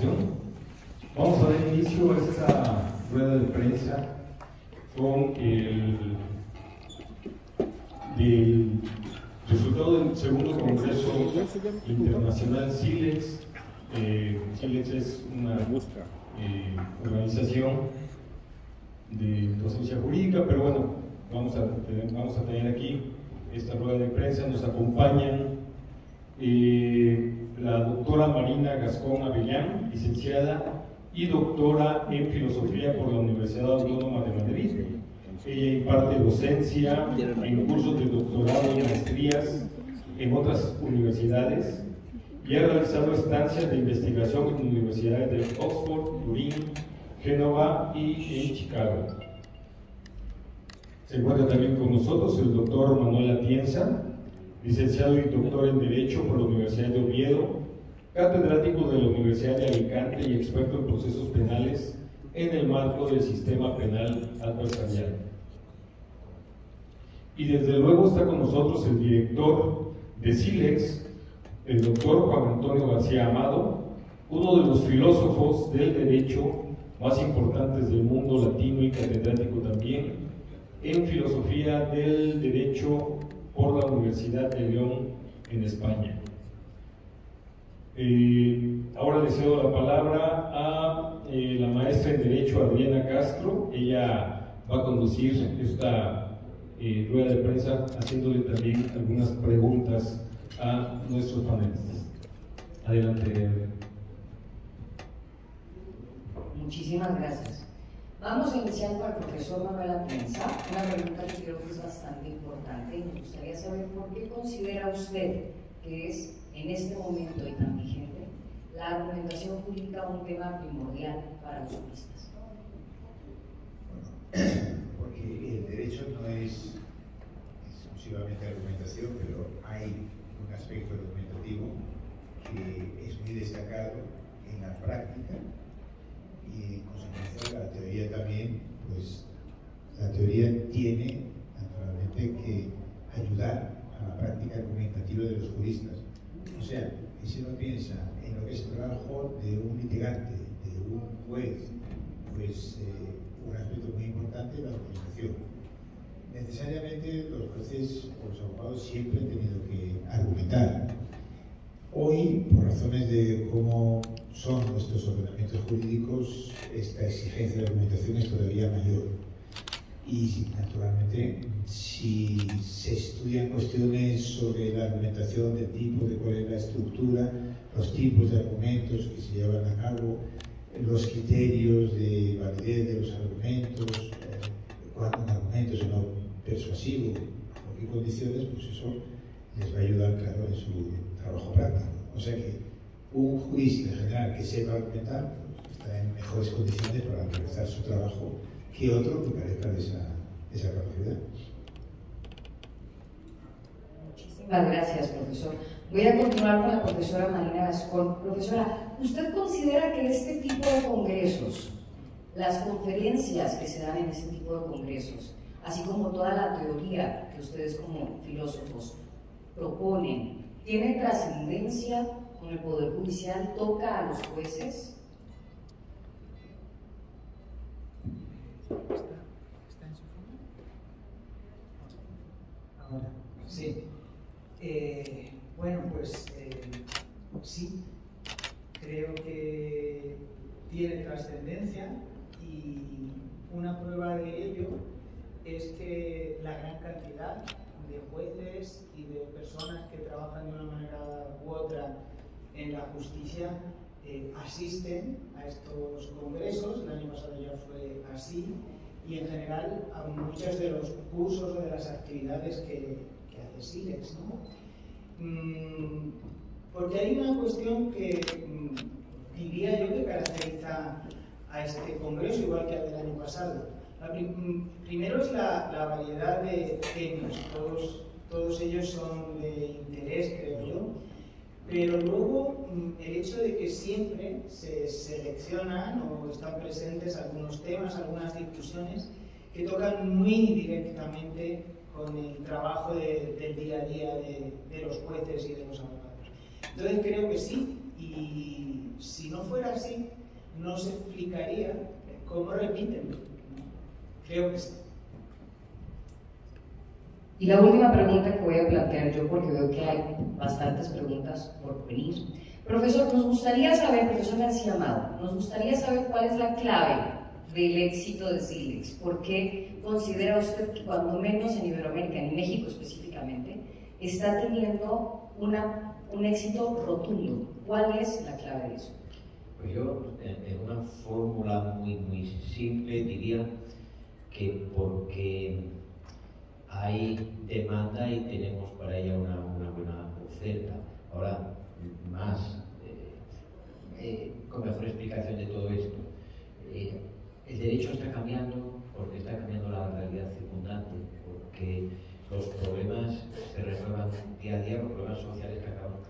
información. Vamos a dar inicio a esta rueda de prensa con el resultado del segundo Congreso Internacional SILEX. SILEX es una organización de docencia jurídica, pero bueno, vamos a tener aquí esta rueda de prensa. Nos acompañan la doctora Marina Gascón Avellán, licenciada y doctora en Filosofía por la Universidad Autónoma de Madrid. Ella imparte docencia en cursos de doctorado y maestrías en otras universidades y ha realizado estancias de investigación en universidades de Oxford, Turín, Génova y en Chicago. Se encuentra también con nosotros el doctor Manuel Atienza, licenciado y doctor en Derecho por la Universidad de Oviedo, catedrático de la Universidad de Alicante y experto en procesos penales en el marco del sistema penal adversarial. Y desde luego está con nosotros el director de SILEX, el doctor Juan Antonio García Amado, uno de los filósofos del derecho más importantes del mundo latino y catedrático también en filosofía del derecho por la Universidad de León en España. Ahora le cedo la palabra a la maestra en Derecho Adriana Castro. Ella va a conducir esta rueda de prensa haciéndole también algunas preguntas a nuestros panelistas. Adelante. Muchísimas gracias. Vamos a iniciar con el profesor Manuel Atienza, una pregunta que creo que es bastante importante y me gustaría saber por qué considera usted que es en este momento y tan vigente la argumentación jurídica un tema primordial para los juristas. Bueno, porque el derecho no es exclusivamente argumentación, pero hay un aspecto argumentativo que es muy destacado en la práctica y en consecuencia la teoría también, pues la teoría tiene naturalmente que ayudar a la práctica argumentativa de los juristas. O sea, que si uno piensa en lo que es el trabajo de un litigante, de un juez, pues un aspecto muy importante es la argumentación. Necesariamente los jueces o los abogados siempre han tenido que argumentar. Hoy, por razones de cómo son nuestros ordenamientos jurídicos, esta exigencia de argumentación es todavía mayor. Y naturalmente, si se estudian cuestiones sobre la argumentación del tipo, de cuál es la estructura, los tipos de argumentos que se llevan a cabo, los criterios de validez de los argumentos, cuando un argumento es no persuasivo, bajo qué condiciones, pues eso les va a ayudar, claro, en su trabajo práctico. O sea que un jurista en general que sepa argumentar, pues, está en mejores condiciones para realizar su trabajo que otro que carezca de esa capacidad. Muchísimas gracias, profesor. Voy a continuar con la profesora Marina Gascón. Profesora, ¿usted considera que este tipo de congresos, las conferencias que se dan en este tipo de congresos, así como toda la teoría que ustedes como filósofos proponen, tiene trascendencia con el Poder Judicial, toca a los jueces? ¿Está en su fondo? Ahora, sí. Bueno, pues sí, creo que tiene trascendencia y una prueba de ello es que la gran cantidad de jueces y de personas que trabajan de una manera u otra en la justicia asisten a estos congresos. El año pasado ya fue así, y en general a muchos de los cursos o de las actividades que hace SILEX, ¿no? Porque hay una cuestión que diría yo que caracteriza a este congreso, igual que al del año pasado. Primero es la variedad de temas, todos ellos son de interés, creo yo, pero luego el hecho de que siempre se seleccionan o están presentes algunos temas, algunas discusiones que tocan muy directamente con el trabajo del día a día de los jueces y de los abogados. Entonces creo que sí, y Si no fuera así, no se explicaría cómo repiten, ¿no? Creo que sí. Y la última pregunta que voy a plantear yo, porque veo que hay bastantes preguntas por venir. Profesor, nos gustaría saber, profesor García Amado, nos gustaría saber cuál es la clave del éxito de Silex. ¿Por qué considera usted que cuando menos en Iberoamérica, en México específicamente, está teniendo un éxito rotundo? ¿Cuál es la clave de eso? Pues yo, en una fórmula muy simple, diría que porque hay demanda y tenemos para ella una buena oferta. Ahora, con mejor explicación de todo esto, el derecho está cambiando porque está cambiando la realidad circundante, porque los problemas se resuelvan día a día, los problemas sociales que acaban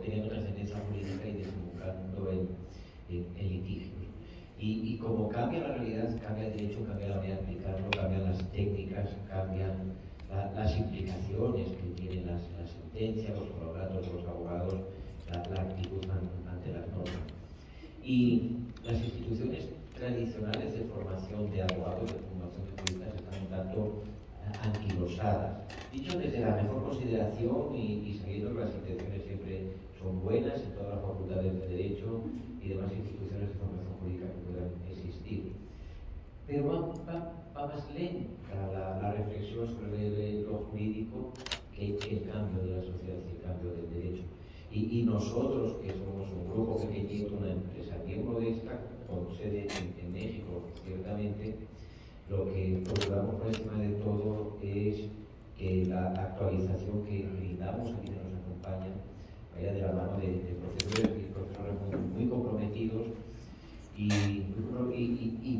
teniendo trascendencia jurídica y desembocando en litigios. Y como cambia la realidad, cambia el derecho, cambia la manera de aplicarlo, cambian las técnicas, cambian las implicaciones que tienen las sentencias, los contratos de los abogados, la actitud ante las normas. Y las instituciones tradicionales de formación de abogados, de formación de juristas, están un tanto anquilosadas. Dicho desde la mejor consideración y sabiendo que las intenciones siempre son buenas en todas las facultades de Derecho y demás instituciones de formación jurídica que puedan existir. Pero va más lenta la reflexión sobre lo jurídico que el cambio de la sociedad y el cambio del derecho. Y nosotros, que somos un grupo pequeñito, una empresa bien modesta, con sede en México, ciertamente, lo que procuramos por encima de todo es que la actualización que brindamos a quienes nos acompañan vaya de la mano de profesores y profesores muy comprometidos y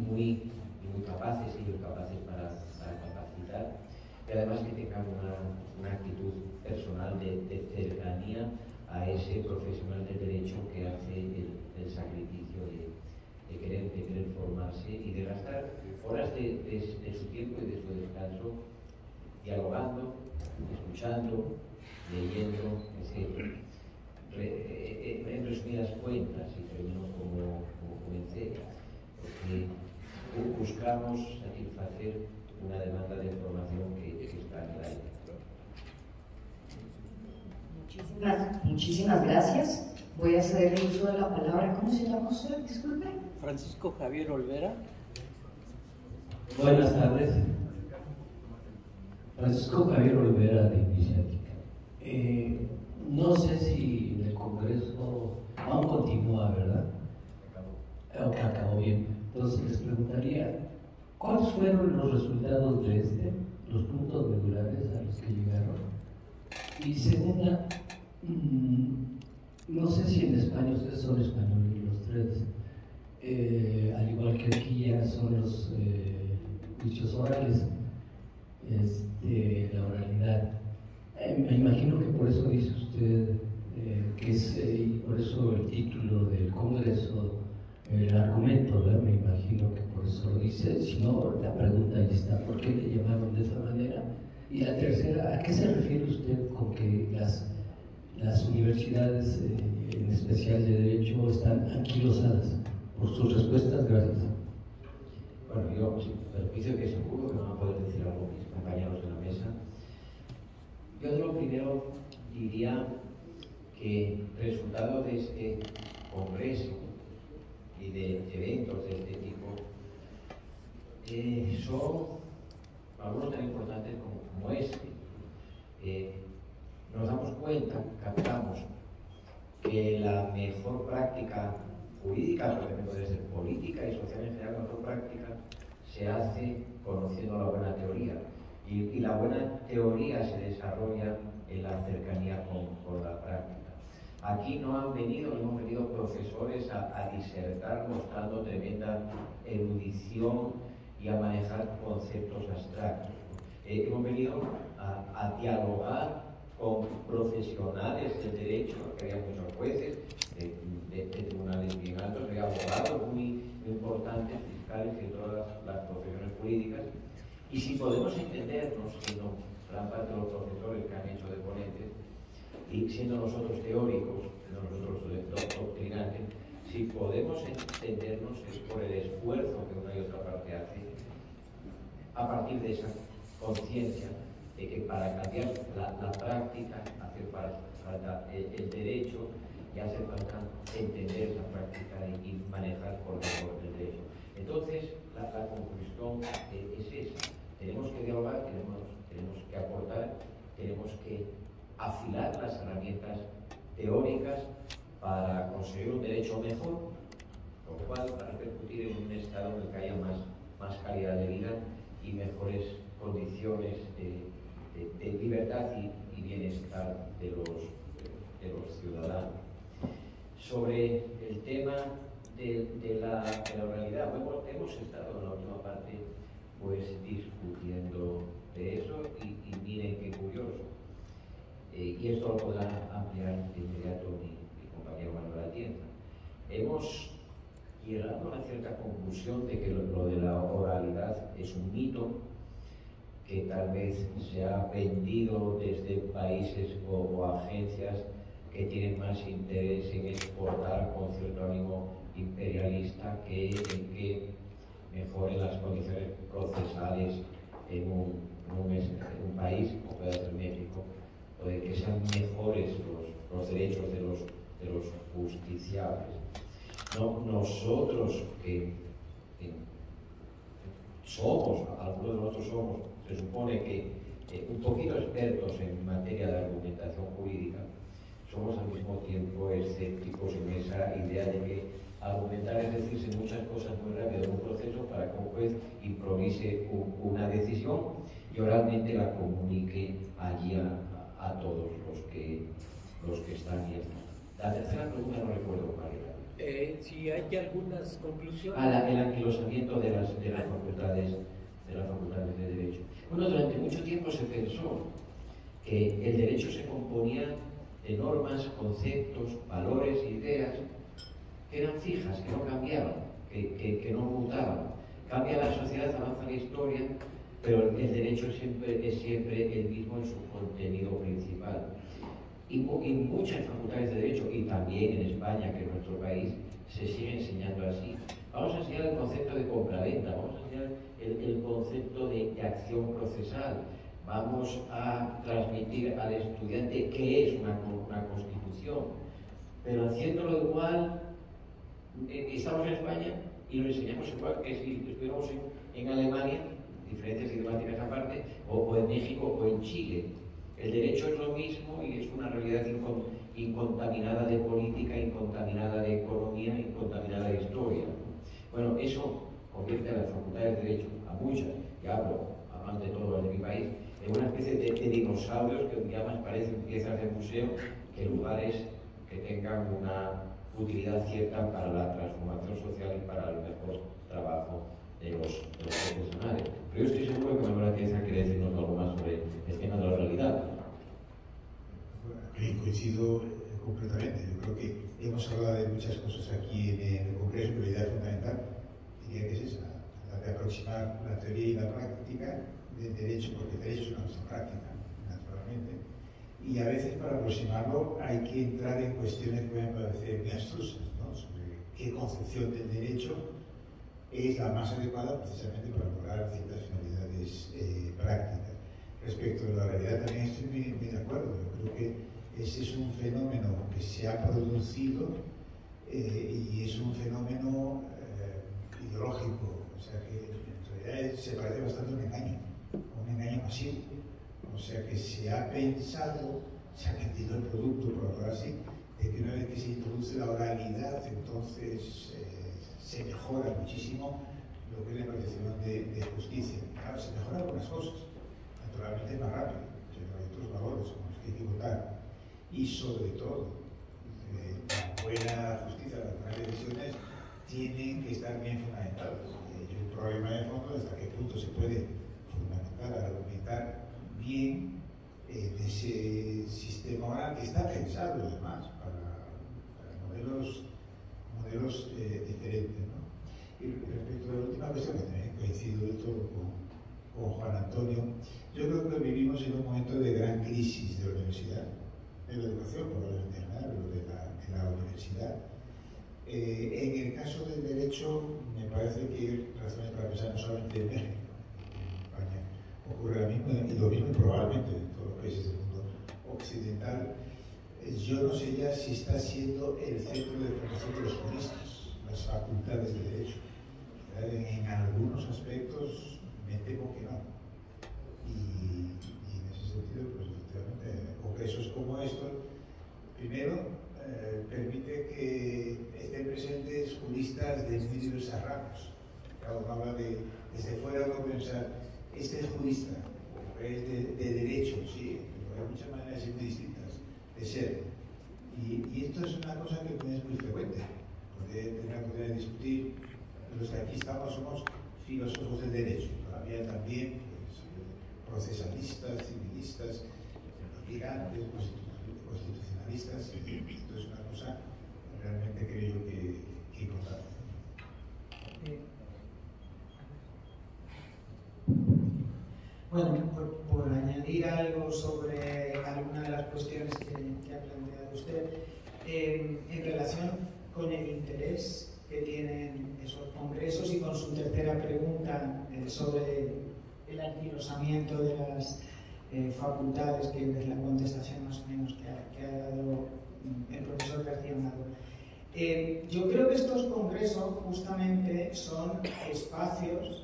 muy capaces para capacitar, y además que tengan una actitud personal de cercanía a ese profesional del derecho que hace el sacrificio de querer formarse y de gastar horas de su tiempo y de su descanso dialogando, escuchando, leyendo, etc. En resumidas cuentas, y termino como comencé, porque buscamos satisfacer una demanda de formación que está en el aire. Muchísimas gracias. Voy a ceder el uso de la palabra. ¿Cómo se llama usted? Disculpe. Francisco Javier Olvera. Buenas tardes. Francisco Javier Olvera, de Iniciática. No sé si el Congreso aún continúa, ¿verdad? Acabó bien. Entonces les preguntaría, ¿cuáles fueron los resultados de los puntos medulares a los que llegaron? Y segunda, no sé si en España, ustedes son españoles los tres, al igual que aquí ya son los juicios orales, la oralidad. Me imagino que por eso dice usted que es, y por eso el título del Congreso, el argumento, ¿verdad? Me imagino que por eso lo dice. Si no, la pregunta ahí está, ¿por qué le llamaron de esa manera? Y la tercera, ¿a qué se refiere usted con que las universidades, en especial de Derecho, están anquilosadas? Por sus respuestas, gracias. Bueno, yo, sin perjuicio que seguro que van a poder decir algo mis compañeros de la mesa. Yo de lo primero diría que resultado de este congreso y de eventos de este tipo son algunos tan importantes como este. Nos damos cuenta, captamos que la mejor práctica jurídica, pero también puede ser política y social en general, la mejor práctica se hace conociendo la buena teoría. Y la buena teoría se desarrolla en la cercanía con la práctica. Aquí no hemos venido profesores a disertar mostrando tremenda erudición y a manejar conceptos abstractos. Hemos venido a dialogar con profesionales del derecho, que había muchos jueces de tribunales bien altos, había abogados muy importantes, fiscales y de todas las profesiones jurídicas. Y si podemos entendernos, siendo gran parte de los profesores que han hecho de ponentes, y siendo nosotros teóricos, nosotros doctrinales, si podemos entendernos es por el esfuerzo que una y otra parte hace a partir de esa conciencia de que para cambiar la práctica hace falta el derecho y hace falta entender la práctica y manejar por mejor el derecho. Entonces, la conclusión es esa. Tenemos que dialogar, tenemos que aportar, tenemos que afilar las herramientas teóricas para conseguir un derecho mejor, lo cual va a repercutir en un estado en el que haya más calidad de vida y mejores condiciones de libertad y bienestar de los ciudadanos. Sobre el tema de la oralidad, hemos estado en la última parte pues discutiendo de eso y miren qué curioso. Y esto lo podrá ampliar de inmediato mi compañero Manuel Atienza. Hemos llegado a una cierta conclusión de que lo de la oralidad es un mito que tal vez se ha vendido desde países o agencias que tienen más interés en exportar con cierto ánimo imperialista que en que mejoren las condiciones procesales en un país, como puede ser México, o de que sean mejores los derechos de los justiciables. No, nosotros que somos, algunos de nosotros somos, se supone que un poquito expertos en materia de argumentación jurídica, somos al mismo tiempo escépticos en esa idea de que argumentar es decirse muchas cosas muy rápido en un proceso para que un juez improvise una decisión y oralmente la comunique allí a todos los que están ahí. La tercera pregunta no recuerdo cuál era. Si hay algunas conclusiones. El anquilosamiento de las facultades de derecho. Bueno, durante mucho tiempo se pensó que el derecho se componía de normas, conceptos, valores, ideas que eran fijas, que no cambiaban, que no mutaban. Cambia la sociedad, avanza la historia, pero el derecho es siempre el mismo en su contenido principal. Y muchas facultades de derecho, y también en España, que es nuestro país, se sigue enseñando así. Vamos a enseñar el concepto de compraventa, vamos a enseñar el concepto de acción procesal, vamos a transmitir al estudiante qué es una constitución, pero haciéndolo igual, estamos en España y lo enseñamos igual que si estuviéramos en Alemania, diferencias idiomáticas aparte, o en México o en Chile. El derecho es lo mismo y es una realidad incontaminada de política, incontaminada de economía, incontaminada de historia. Bueno, eso convierte a las facultades de derecho, a muchas, y hablo de todas las de mi país, en una especie de dinosaurios que ya más parecen piezas de museo que lugares que tengan una utilidad cierta para la transformación social y para el mejor trabajo de los profesionales. Pero yo estoy seguro que Manuel Atienza quiere decirnos algo más sobre el tema de la realidad. Bueno, coincido completamente. Yo creo que hemos hablado de muchas cosas aquí en el Congreso, pero la idea fundamental diría que es esa, la de aproximar la teoría y la práctica del derecho, porque el derecho es una cosa práctica, naturalmente. Y a veces para aproximarlo hay que entrar en cuestiones que pueden parecer muy abstrusas, ¿no? Sobre qué concepción del derecho es la más adecuada precisamente para lograr ciertas finalidades prácticas. Respecto a la realidad también estoy muy de acuerdo. Yo creo que ese es un fenómeno que se ha producido y es un fenómeno ideológico, o sea que en realidad se parece bastante a un engaño masivo. O sea que se ha pensado, se ha vendido el producto, por hablar así, de que una vez que se introduce la oralidad, entonces se mejora muchísimo lo que es la percepción de justicia. Claro, se mejoran algunas cosas, naturalmente más rápido, pero hay otros valores con los que hay que votar. Y sobre todo, la buena justicia, las buenas decisiones tienen que estar bien fundamentadas. Y el problema de fondo es hasta qué punto se puede fundamentar, argumentar bien en ese sistema oral que está pensado además para modelos diferentes, ¿no? Y respecto a la última cuestión, que también coincido de todo con Juan Antonio, yo creo que vivimos en un momento de gran crisis de la universidad, de la educación, probablemente pero de la universidad. En el caso del derecho, me parece que hay razones para pensar no solamente en México, en España ocurre lo mismo, y lo mismo probablemente en todos los países del mundo occidental. Yo no sé ya si está siendo el centro de formación de los juristas, las facultades de derecho. En algunos aspectos me temo que no. Y en ese sentido, pues efectivamente, congresos como estos, primero, permite que estén presentes juristas de muy diversas ramas. Claro, uno habla desde fuera, uno pensar, este es jurista, o es de derecho, sí, pero hay muchas maneras muy distintas de ser. Y esto es una cosa que es muy frecuente. Poder discutir, los que aquí estamos somos filósofos del derecho, había también pues, procesalistas, civilistas, litigantes, constitucionalistas, esto es una cosa realmente creo yo que importante. Bueno, por añadir algo sobre alguna de las cuestiones que ha planteado usted, en relación con el interés que tienen esos congresos y con su tercera pregunta sobre el anquilosamiento de las facultades, que es la contestación más o menos que ha dado el profesor García Amado. Yo creo que estos congresos justamente son espacios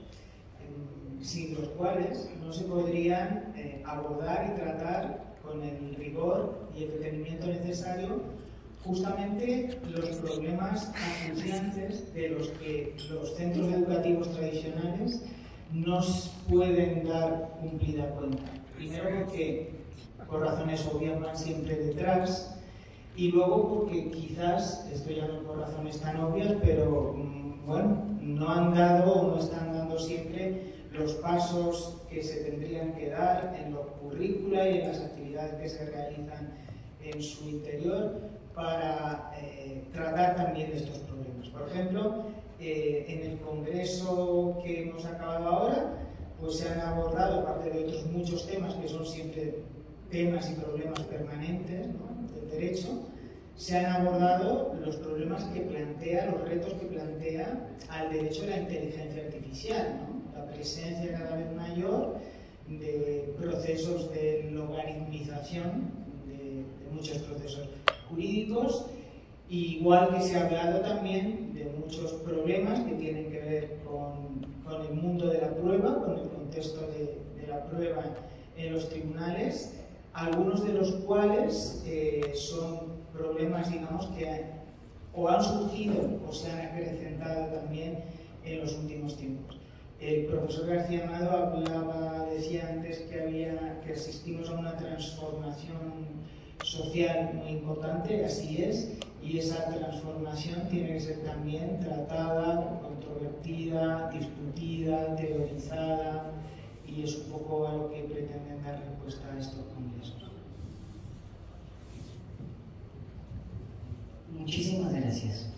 sin los cuales no se podrían abordar y tratar con el rigor y el detenimiento necesario justamente los problemas acuciantes de los que los centros educativos tradicionales no pueden dar cumplida cuenta. Primero porque por razones obvias van siempre detrás, y luego porque quizás, esto ya no es por razones tan obvias, pero bueno, no han dado o no están dando siempre los pasos que se tendrían que dar en los currícula y en las actividades que se realizan en su interior para tratar también de estos problemas. Por ejemplo, en el congreso que hemos acabado ahora, pues se han abordado, aparte de otros muchos temas que son siempre temas y problemas permanentes, ¿no?, del derecho, se han abordado los problemas que plantea, los retos que plantea al derecho la inteligencia artificial, ¿no? La presencia cada vez mayor de procesos de logaritmización de muchos procesos jurídicos, igual que se ha hablado también de muchos problemas que tienen que ver con el mundo de la prueba, con el contexto de la prueba en los tribunales, algunos de los cuales son problemas, digamos, que o han surgido o se han acrecentado también en los últimos tiempos. El profesor García Amado decía antes que asistimos a una transformación social muy importante, así es, y esa transformación tiene que ser también tratada, controvertida, discutida, teorizada, y es un poco a lo que pretenden dar respuesta a estos congresos. Muchísimas gracias.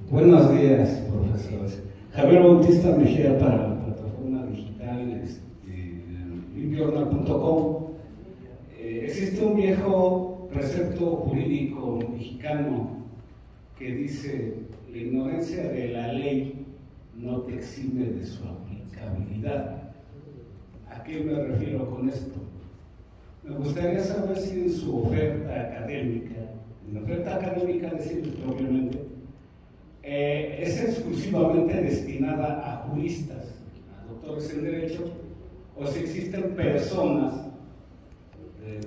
Buenos días, profesores. Javier Bautista Mejía para la plataforma digital linjournal.com. Existe un viejo precepto jurídico mexicano que dice: la ignorancia de la ley no te exime de su aplicabilidad. ¿A qué me refiero con esto? Me gustaría saber si en su oferta académica, decimos propiamente, es exclusivamente destinada a juristas, a doctores en Derecho, o si existen personas,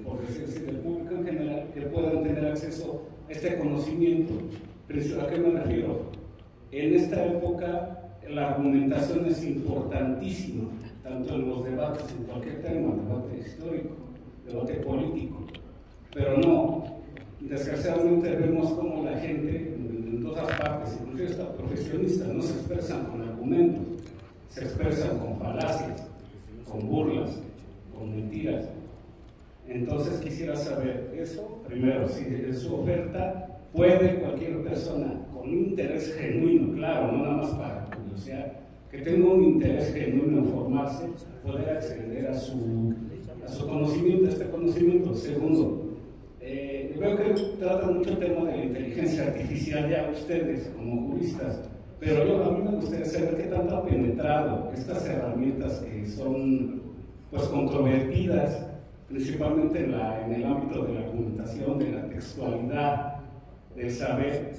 por decir así, del público en general, que puedan tener acceso a este conocimiento. Pero ¿a qué me refiero? En esta época la argumentación es importantísima, tanto en los debates, en cualquier tema, debate histórico, debate político, pero no, desgraciadamente vemos como la gente en todas partes, incluso hasta profesionistas, no se expresan con argumentos, se expresan con falacias, con burlas, con mentiras. Entonces quisiera saber eso, primero, si en su oferta puede cualquier persona con interés genuino, claro, no nada más para curiosidad, que tenga un interés genuino en formarse, poder acceder a su conocimiento, a este conocimiento. Segundo, veo que tratan mucho el tema de la inteligencia artificial ya ustedes como juristas, pero a mí me gustaría saber qué tanto ha penetrado estas herramientas que son pues controvertidas, principalmente en el ámbito de la argumentación, de la textualidad, del saber,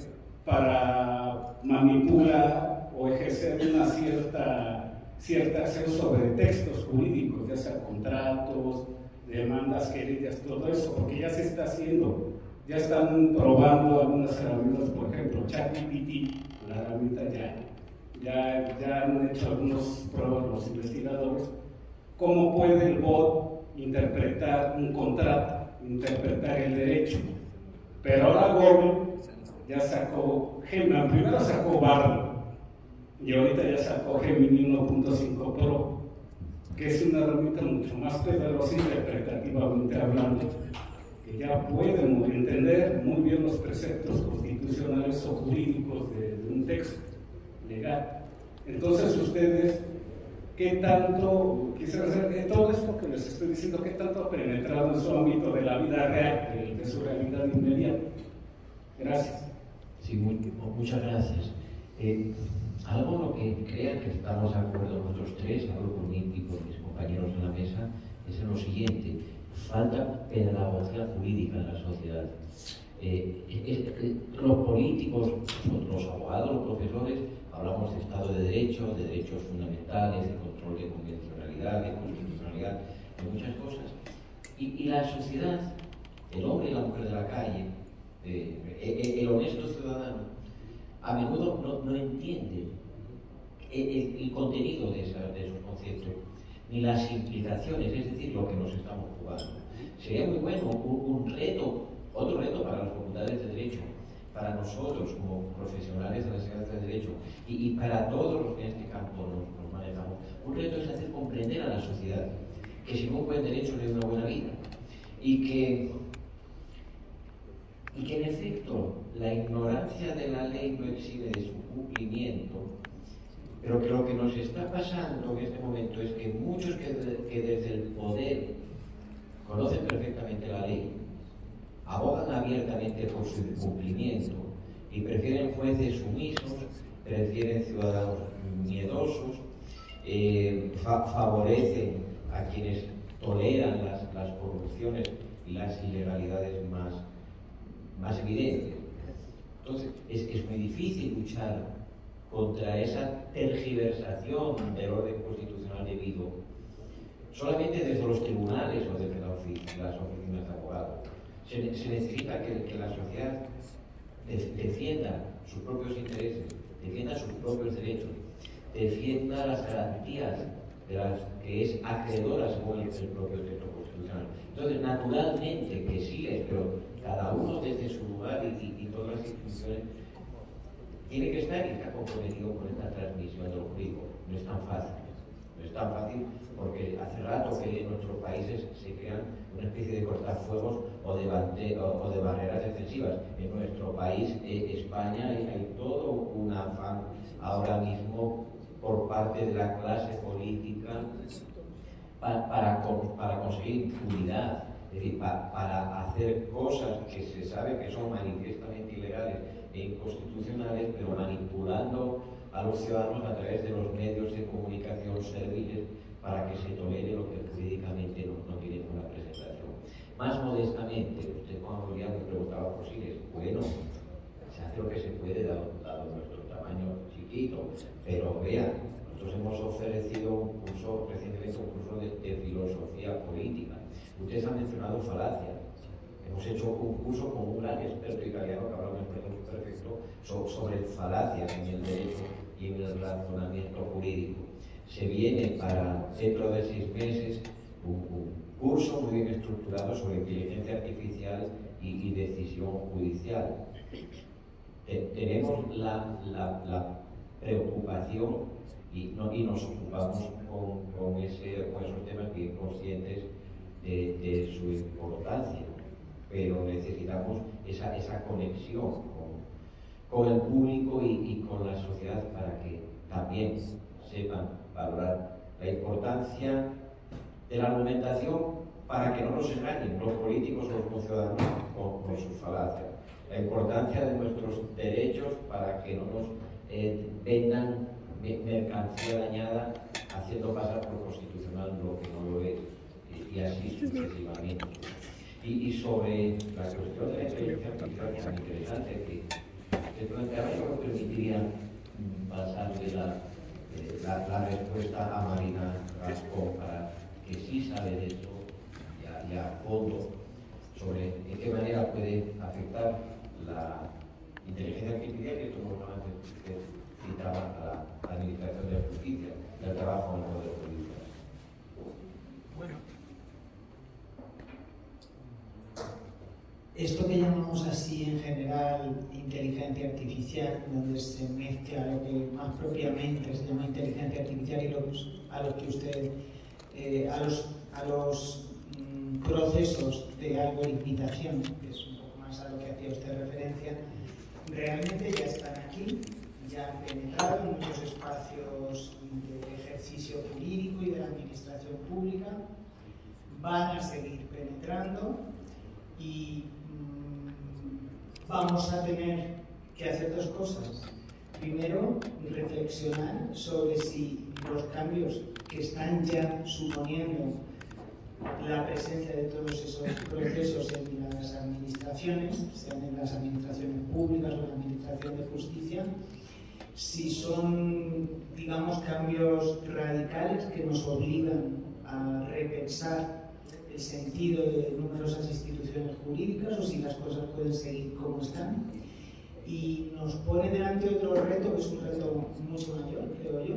para manipular o ejercer una cierta acción sobre textos jurídicos, ya sea contratos, demandas, querellas, todo eso, porque ya se está haciendo, ya están probando algunas herramientas, por ejemplo, ChatGPT, la herramienta ya han hecho algunas pruebas los investigadores, cómo puede el bot interpretar un contrato, interpretar el derecho, pero ahora Google ya sacó, primero sacó Bard, y ahorita ya sacó Gemini 1.5 Pro, que es una herramienta mucho más poderosa interpretativamente hablando, que ya puede entender muy bien los preceptos constitucionales o jurídicos de un texto legal. Entonces ustedes, ¿qué tanto, quisiera saber, todo esto que les estoy diciendo, qué tanto ha penetrado en su ámbito de la vida real, de su realidad inmediata? Gracias. Sí, muchas gracias. Algo en lo que crean que estamos de acuerdo nosotros tres, hablo por mí y por mis compañeros en la mesa, es en lo siguiente: falta pedagogía jurídica en la sociedad. Los políticos, los abogados, los profesores, hablamos de Estado de Derecho, de derechos fundamentales, de control de convencionalidad, de constitucionalidad, de muchas cosas. Y la sociedad, el hombre y la mujer de la calle, el honesto ciudadano, a menudo no entiende el contenido de esos conceptos, ni las implicaciones, es decir, lo que nos estamos jugando. Sería muy bueno un reto, otro reto para las facultades de Derecho, para nosotros como profesionales de la enseñanza de Derecho y para todos los que en este campo nos manejamos. Un reto es hacer comprender a la sociedad que sin un buen derecho no hay una buena vida y que en efecto la ignorancia de la ley no exime de su cumplimiento, pero que lo que nos está pasando en este momento es que muchos que desde el poder conocen perfectamente la ley, abogan abiertamente por su incumplimiento y prefieren jueces sumisos, prefieren ciudadanos miedosos, favorecen a quienes toleran las corrupciones y las ilegalidades más evidentes. Entonces es muy difícil luchar contra esa tergiversación del orden constitucional debido solamente desde los tribunales o desde las oficinas de abogados. Se necesita que la sociedad defienda sus propios intereses, defienda sus propios derechos, defienda las garantías de las que es acreedora según el propio texto constitucional. Entonces, naturalmente que sí, pero cada uno desde su lugar y todas las instituciones tiene que estar y está comprometido con esta transmisión de lo jurídico. No es tan fácil. No es tan fácil porque hace rato que en nuestros países se crean una especie de cortafuegos o de barreras defensivas. En nuestro país, España, hay todo un afán ahora mismo por parte de la clase política para conseguir impunidad, es decir, para hacer cosas que se sabe que son manifiestamente ilegales e inconstitucionales, pero manipulando a los ciudadanos a través de los medios de comunicación serviles para que se tolere lo que jurídicamente no tiene una presentación. Más modestamente, usted cuando me preguntaba por Siles, bueno, se hace lo que se puede dado nuestro tamaño chiquito, pero vean, nosotros hemos ofrecido un curso, recientemente un curso de filosofía política. Ustedes han mencionado falacias. Hemos hecho un curso con un gran experto italiano que habla un español perfecto sobre falacias en el derecho y en el razonamiento jurídico. Se viene para dentro de 6 meses un curso muy bien estructurado sobre inteligencia artificial y decisión judicial. Tenemos la preocupación y nos ocupamos con esos temas bien conscientes de su importancia, pero necesitamos esa conexión con el público y con la sociedad para que también sepan valorar la importancia de la argumentación para que no nos engañen los políticos o los conciudadanos con sus falacias, la importancia de nuestros derechos para que no nos vendan mercancía dañada haciendo pasar por constitucional lo que no lo es, y así sucesivamente. Y sobre la cuestión de la inteligencia artificial, que es muy interesante, que planteaba, yo me permitiría pasarle la respuesta a Marina Gascón, para que sí sabe de esto y a fondo sobre de qué manera puede afectar la inteligencia artificial, que como usted citaba, a la administración de la justicia, del trabajo en el Poder Judicial. Bueno, esto que llamamos así en general inteligencia artificial, donde se mezcla lo que más propiamente se llama inteligencia artificial y a los procesos de algoritmización, que es un poco más a lo que hacía usted referencia, realmente ya están aquí, ya han penetrado en muchos espacios de ejercicio jurídico y de la administración pública, van a seguir penetrando y vamos a tener que hacer dos cosas. Primero, reflexionar sobre si los cambios que están ya suponiendo la presencia de todos esos procesos en las administraciones, sean en las administraciones públicas o en la administración de justicia, si son, digamos, cambios radicales que nos obligan a repensar el sentido de numerosas instituciones jurídicas o si las cosas pueden seguir como están. Y nos pone delante otro reto, que es un reto mucho mayor, creo yo,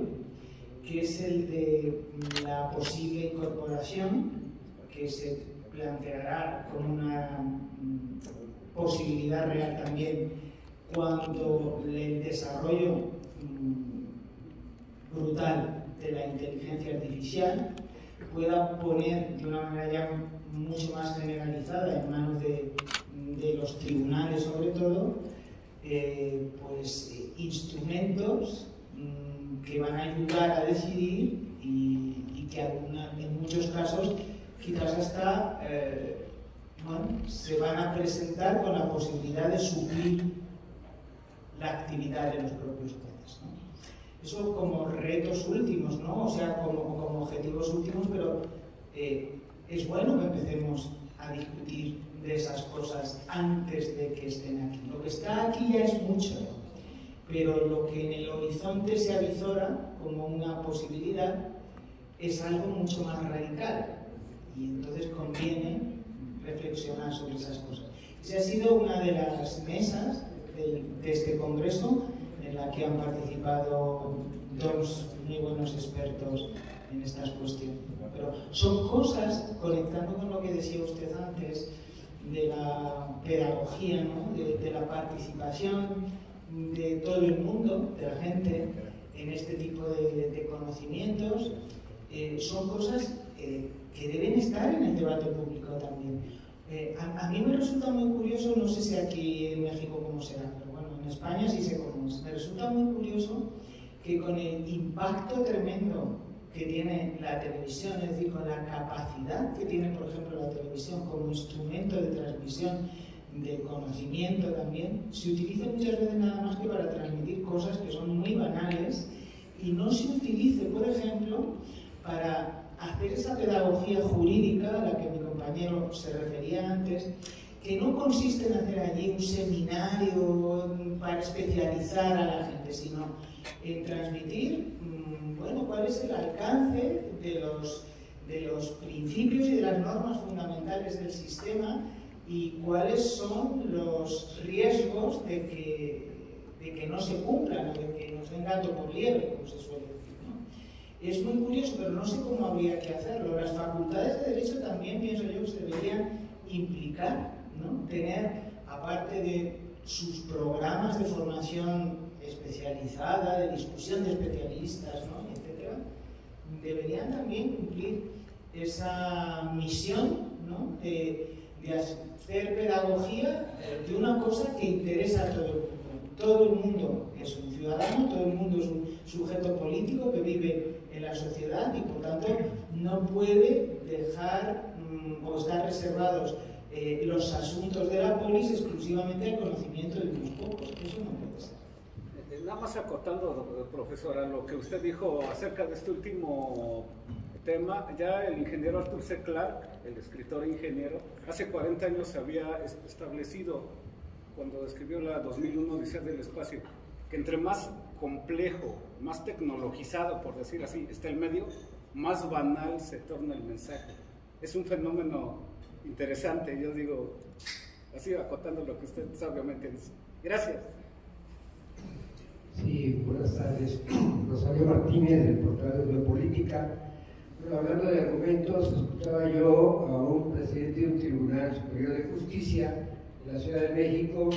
que es el de la posible incorporación, que se planteará como una posibilidad real también cuando el desarrollo brutal de la inteligencia artificial pueda poner de una manera ya mucho más generalizada en manos de los tribunales, sobre todo, instrumentos que van a ayudar a decidir y que en muchos casos quizás hasta se van a presentar con la posibilidad de suplir la actividad de los propios jueces, ¿no? Eso como retos últimos, ¿no? O sea, como objetivos últimos, pero es bueno que empecemos a discutir de esas cosas antes de que estén aquí. Lo que está aquí ya es mucho, pero lo que en el horizonte se avizora como una posibilidad es algo mucho más radical, y entonces conviene reflexionar sobre esas cosas. Esa ha sido una de las mesas de este congreso en la que han participado dos muy buenos expertos en estas cuestiones. Pero son cosas, conectando con lo que decía usted antes, de la pedagogía, ¿no? de la participación de todo el mundo, de la gente, en este tipo de conocimientos, son cosas que deben estar en el debate público también. A mí me resulta muy curioso, no sé si aquí en México cómo será, pero bueno, en España sí sé cómo es. Me resulta muy curioso que con el impacto tremendo que tiene la televisión, es decir, con la capacidad que tiene, por ejemplo, la televisión como instrumento de transmisión del conocimiento también, se utiliza muchas veces nada más que para transmitir cosas que son muy banales y no se utilice, por ejemplo, para hacer esa pedagogía jurídica a la que mi compañero se refería antes, que no consiste en hacer allí un seminario para especializar a la gente, sino en transmitir cuál es el alcance de los principios y de las normas fundamentales del sistema y cuáles son los riesgos de que no se cumplan o de que nos den gato por liebre, como se suele decir, ¿no? Es muy curioso, pero no sé cómo habría que hacerlo. Las facultades de Derecho también, pienso yo, que se deberían implicar, ¿no? Tener, aparte de sus programas de formación especializada, de discusión de especialistas, ¿no? Etcétera, deberían también cumplir esa misión, ¿no? de hacer pedagogía de una cosa que interesa a todo el mundo. Todo el mundo es un ciudadano, todo el mundo es un sujeto político que vive en la sociedad y por tanto no puede dejar o estar reservados los asuntos de la polis exclusivamente al conocimiento de unos pocos. Eso no puede ser. Nada más acotando, profesora, lo que usted dijo acerca de este último tema, ya el ingeniero Arthur C. Clarke, el escritor e ingeniero, hace 40 años había establecido, cuando escribió la 2001 Odisea del Espacio, que entre más complejo, más tecnologizado, por decir así, está el medio, más banal se torna el mensaje. Es un fenómeno interesante, yo digo, así acotando lo que usted sabiamente dice. Gracias. Sí, buenas tardes. Rosario Martínez, del portal de Biopolítica. Bueno, hablando de argumentos, escuchaba yo a un presidente de un Tribunal Superior de Justicia de la Ciudad de México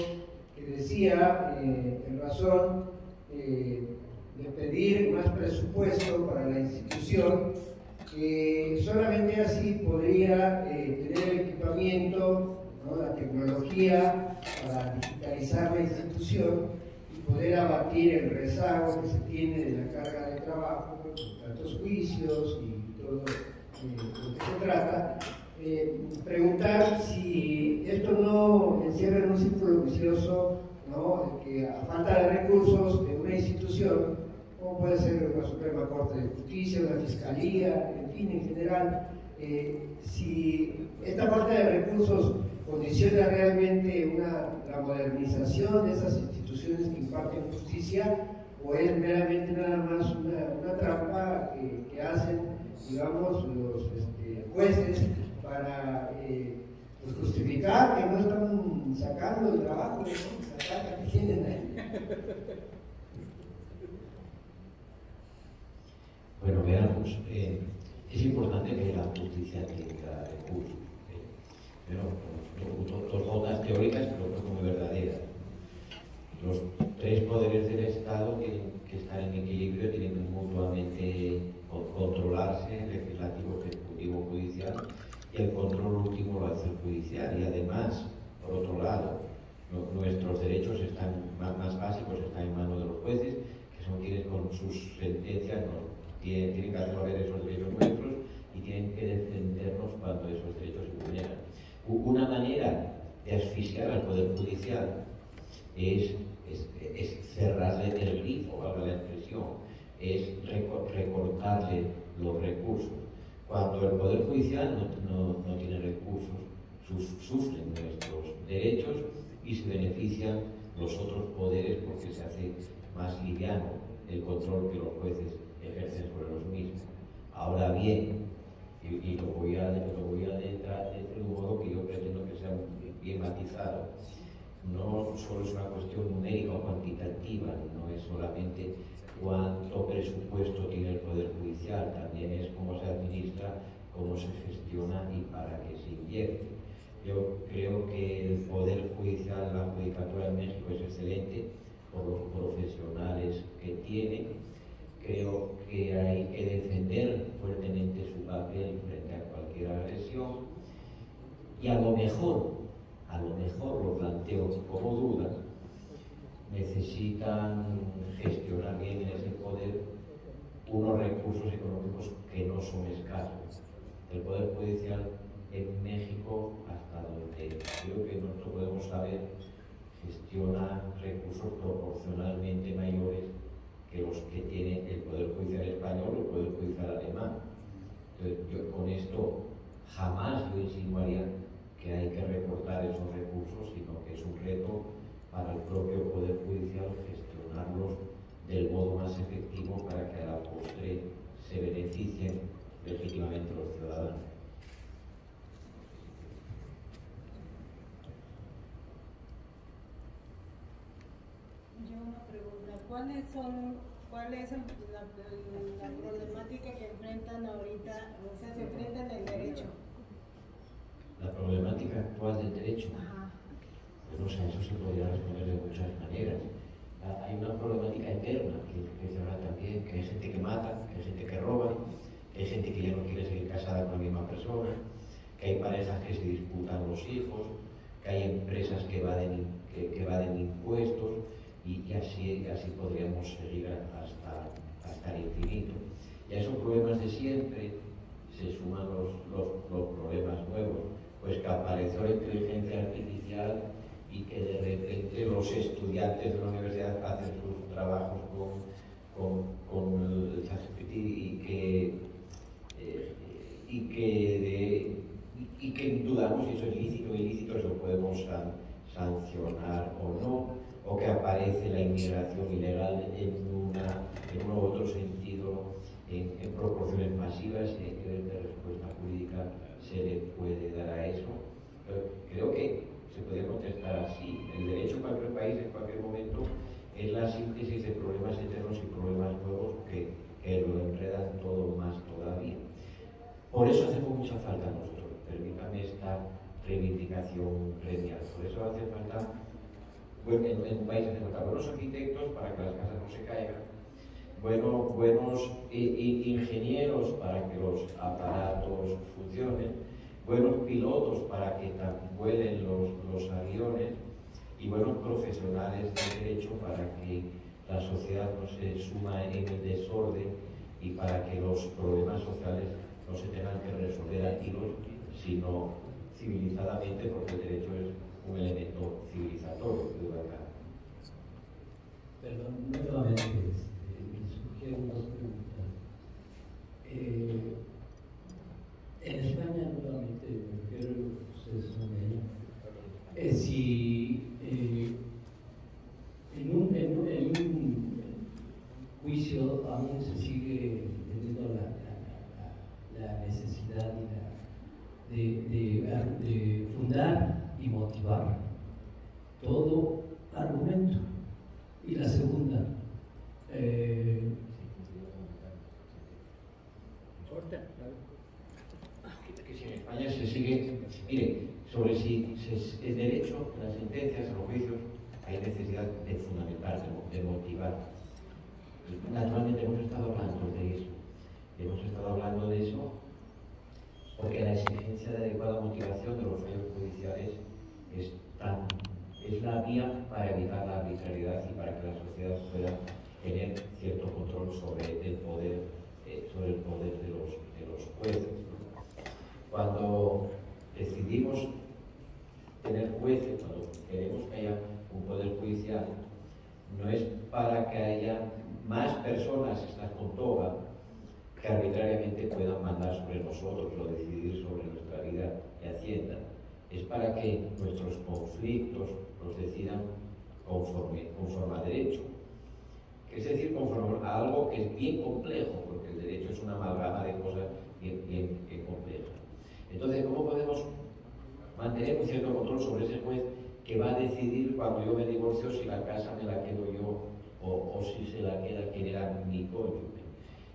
que decía, en razón de pedir más presupuesto para la institución, que solamente así podría tener el equipamiento, ¿no?, la tecnología para digitalizar la institución y poder abatir el rezago que se tiene de la carga de trabajo, con tantos juicios y todo lo que se trata. Preguntar si esto no encierra en un círculo vicioso, ¿no?, que a falta de recursos de una institución, como puede ser una Suprema Corte de Justicia, una Fiscalía, en fin, en general, si esta falta de recursos condiciona realmente la modernización de esas instituciones que imparten justicia, o es meramente nada más una trampa que hacen, digamos, los jueces para pues justificar que no están sacando el trabajo que tienen ahí. Bueno, veamos, es importante que la justicia tenga recursos, pero dos jodas teóricas, pero no muy verdaderas. Los tres poderes del Estado tienen que estar en equilibrio, tienen que mutuamente controlarse, legislativo, ejecutivo, judicial, y el control último lo hace el judicial. Y además, por otro lado, nuestros derechos más básicos están en manos de los jueces, que son quienes con sus sentencias tienen que hacer valer esos derechos nuestros y tienen que defendernos cuando esos derechos se vulneran. Una manera de asfixiar al Poder Judicial es cerrarle el grifo, valga la expresión, es recortarle los recursos. Cuando el Poder Judicial no tiene recursos, sufren nuestros derechos y se benefician los otros poderes porque se hace más liviano el control que los jueces ejercen sobre los mismos. Ahora bien, y lo voy a adentrar de un modo que yo pretendo que sea bien matizado, no solo es una cuestión numérica o cuantitativa, no es solamente cuánto presupuesto tiene el Poder Judicial, también es cómo se administra, cómo se gestiona y para qué se invierte. Yo creo que el Poder Judicial, la Judicatura en México es excelente por los profesionales que tiene. Creo que hay que defender fuertemente su papel frente a cualquier agresión y a lo mejor lo planteo como duda, necesitan gestionar bien en ese poder unos recursos económicos que no son escasos. El Poder Judicial en México, hasta donde creo que nosotros podemos saber, gestiona recursos proporcionalmente mayores que los que tiene el Poder Judicial español o el Poder Judicial alemán. Entonces, yo con esto jamás yo insinuaría que hay que recortar esos recursos, sino que es un reto para el propio Poder Judicial gestionarlos del modo más efectivo para que a la postre se beneficien legítimamente los ciudadanos. Yo una pregunta, ¿cuál es la problemática que enfrentan ahorita, o sea, se enfrentan el derecho? La problemática actual del derecho. Pues no sé, eso se podría responder de muchas maneras. Hay una problemática eterna que se habla también, que hay gente que mata, que hay gente que roba, que hay gente que ya no quiere seguir casada con la misma persona, que hay parejas que se disputan los hijos, que hay empresas que evaden impuestos, y así podríamos seguir hasta el infinito. Y a esos problemas de siempre se suman los problemas nuevos, pues que apareció la inteligencia artificial y que de repente los estudiantes de la universidad hacen sus trabajos con el ChatGPT y que dudamos si eso es lícito o ilícito, si lo podemos sancionar o no, o que aparece la inmigración ilegal en uno u otro sentido en proporciones masivas, y hay que ver qué respuesta jurídica se le puede dar a eso. Creo que se podría contestar así: el derecho en cualquier país, en cualquier momento, es la síntesis de problemas eternos y problemas nuevos que lo enredan todo más todavía. Por eso hacemos mucha falta a nosotros, permítame esta reivindicación gremial. Por eso hace falta, bueno, en un país hace falta buenos arquitectos para que las casas no se caigan, buenos ingenieros para que los aparatos funcionen, buenos pilotos para que vuelen los aviones, y buenos profesionales de derecho para que la sociedad no se suma en el desorden y para que los problemas sociales no se tengan que resolver a tiros, sino civilizadamente, porque el derecho es un elemento civilizatorio. Perdón, nuevamente, me surgieron dos preguntas. En España, nuevamente, me refiero a lo que ustedes son de allá, si en un juicio aún se sigue teniendo la necesidad de fundar y motivar todo argumento. Y la segunda, que si en España se sigue, mire, sobre si es derecho, en las sentencias, en los juicios, hay necesidad de fundamentar, de motivar. Y naturalmente hemos estado hablando de eso, porque la exigencia de adecuada motivación de los fallos judiciales es la vía para evitar la arbitrariedad y para que la sociedad pueda tener cierto control sobre el poder de los jueces. Cuando decidimos tener jueces, cuando queremos que haya un poder judicial, no es para que haya más personas, estas con toga, que arbitrariamente puedan mandar sobre nosotros o decidir sobre nuestra vida y hacienda. Es para que nuestros conflictos los decidan conforme a derecho. Es decir, conforme a algo que es bien complejo, porque el derecho es una amalgama de cosas bien complejas. Entonces, ¿cómo podemos mantener un cierto control sobre ese juez que va a decidir cuando yo me divorcio si la casa me la quedo yo o si se la queda quien era mi cónyuge?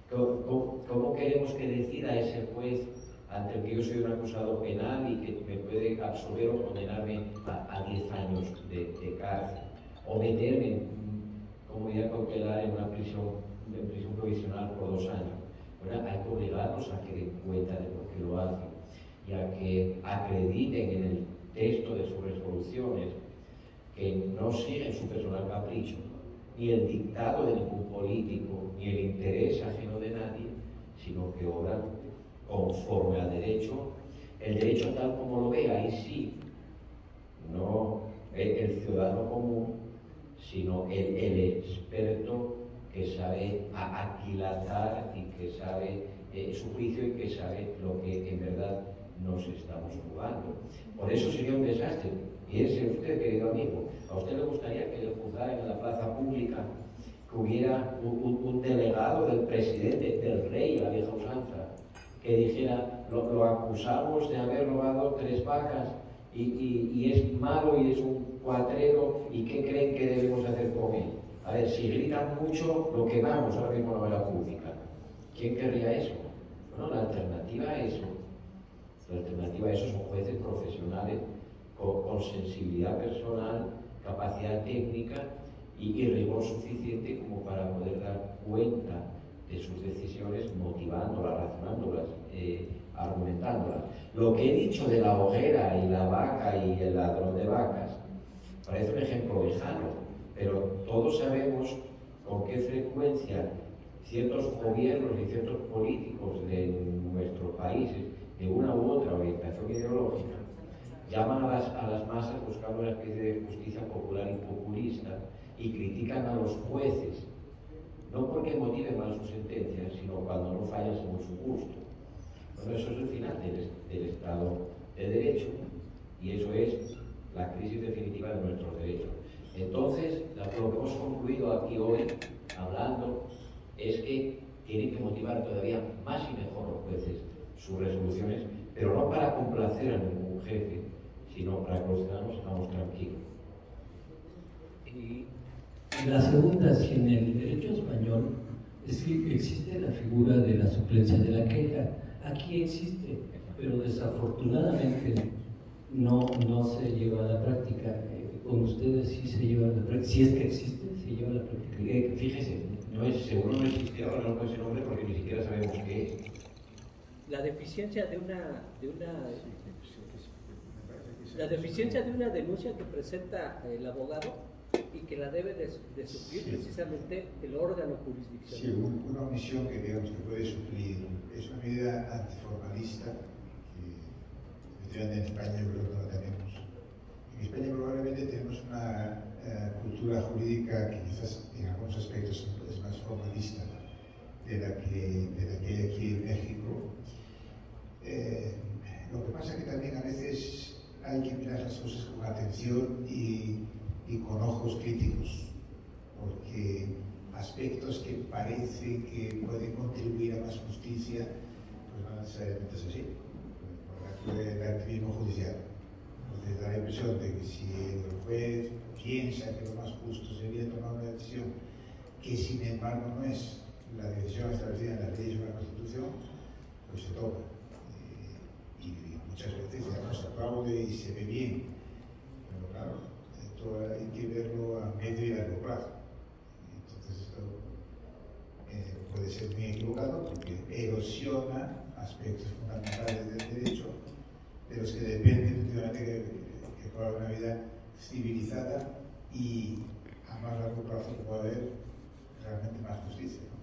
¿Cómo queremos que decida ese juez ante el que yo soy un acusado penal y que me puede absolver o condenarme a 10 años de cárcel? O meterme como medida cautelar en una prisión provisional por 2 años. Bueno, hay que obligarlos a que den cuenta de por qué lo hacen y a que acrediten en el texto de sus resoluciones que no siguen su personal capricho, ni el dictado de ningún político, ni el interés ajeno de nadie, sino que obran conforme al derecho, el derecho tal como lo ve, ahí sí, no el ciudadano común, sino el experto que sabe aquilatar y que sabe su juicio y que sabe lo que en verdad nos estamos jugando. Por eso sería un desastre. Piense usted, querido amigo, ¿a usted le gustaría que le juzgaran en la plaza pública que hubiera un delegado del presidente, del rey, la vieja usanza, que dijera, lo acusamos de haber robado 3 vacas y es malo y es un cuatrero, ¿y qué creen que debemos hacer con él? A ver, si gritan mucho, lo quemamos ahora mismo en la vela pública. ¿Quién querría eso? Bueno, la alternativa a eso son jueces profesionales con sensibilidad personal, capacidad técnica y rigor suficiente como para poder dar cuenta de sus decisiones, motivándolas, razonándolas, argumentándolas. Lo que he dicho de la hoguera y la vaca y el ladrón de vacas parece un ejemplo lejano, pero todos sabemos con qué frecuencia ciertos gobiernos y ciertos políticos de nuestros países, de una u otra orientación ideológica, llaman a las masas buscando una especie de justicia popular y populista y critican a los jueces, no porque motiven mal sus sentencias, sino cuando no fallan según su gusto. Bueno, eso es el final del Estado de Derecho y eso es la crisis definitiva de nuestros derechos. Entonces, lo que hemos concluido aquí hoy, hablando, es que tienen que motivar todavía más y mejor los jueces sus resoluciones, pero no para complacer a ningún jefe, sino para que los ciudadanos estamos tranquilos. Y la segunda, si en el derecho español es que existe la figura de la suplencia de la queja, aquí existe, pero desafortunadamente no se lleva a la práctica. Con ustedes sí se lleva a la práctica, si es que existe, se lleva a la práctica. Fíjese, seguro no existe ahora, no con ese nombre porque ni siquiera sabemos qué es. La deficiencia de una denuncia que presenta el abogado y que la debe de suplir precisamente el órgano jurisdiccional. Sí, una omisión que digamos que puede suplir, es una medida antiformalista que efectivamente en España yo creo que no la tenemos. En España probablemente tenemos una cultura jurídica que quizás en algunos aspectos es más formalista de la que hay aquí en México. Lo que pasa es que también a veces hay que mirar las cosas con atención y con ojos críticos, porque aspectos que parecen que pueden contribuir a más justicia, pues no necesariamente es así. Por ejemplo, el activismo judicial. Entonces da la impresión de que si el juez piensa que lo más justo sería tomar una decisión que sin embargo no es la decisión establecida en las leyes o en la Constitución, pues se toma. Y muchas veces ya se aplaude y se ve bien, pero claro, esto hay que verlo a medio y largo plazo. Entonces esto puede ser muy equivocado porque erosiona aspectos fundamentales del derecho de los que depende efectivamente que pueda haber una vida civilizada y a más largo plazo que pueda haber realmente más justicia, ¿no?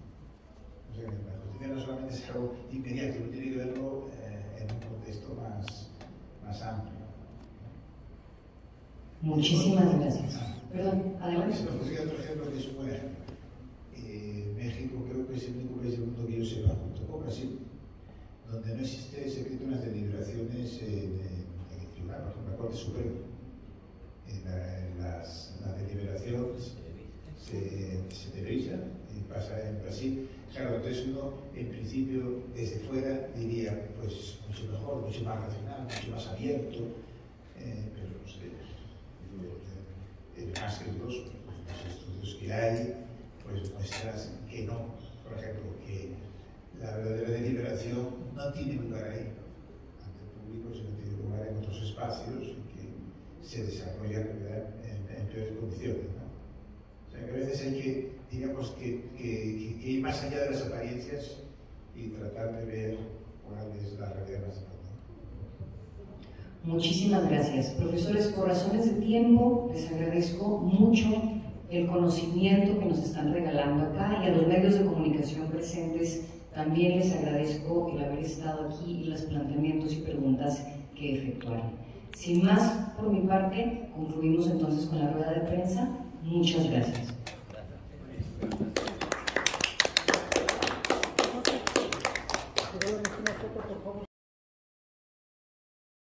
O sea que la justicia no solamente es algo inmediato, uno tiene que verlo en un contexto más amplio. Muchísimas gracias. Perdón, adelante. Si nos pusiera otro ejemplo que es un buen ejemplo. México creo que es el único país del mundo que yo sepa, junto con Brasil, donde no existe, se escrito unas deliberaciones en el tribunal, por ejemplo, la Corte Suprema. La deliberación se televisa y pasa en Brasil. Claro, entonces uno, en principio, desde fuera diría, pues mucho mejor, mucho más racional, mucho más abierto, pero no sé, más que los estudios que hay, pues muestran que no. Por ejemplo, que la verdadera deliberación no tiene lugar ahí, ante el público, sino tiene lugar en otros espacios que se desarrolla en peores condiciones, ¿no? O sea, que a veces hay que, digamos, que ir más allá de las apariencias y tratar de ver cuál es la realidad más importante. Muchísimas gracias. Profesores, por razones de tiempo, les agradezco mucho el conocimiento que nos están regalando acá y a los medios de comunicación presentes también les agradezco el haber estado aquí y los planteamientos y preguntas que efectuaron. Sin más, por mi parte, concluimos entonces con la rueda de prensa. Muchas gracias.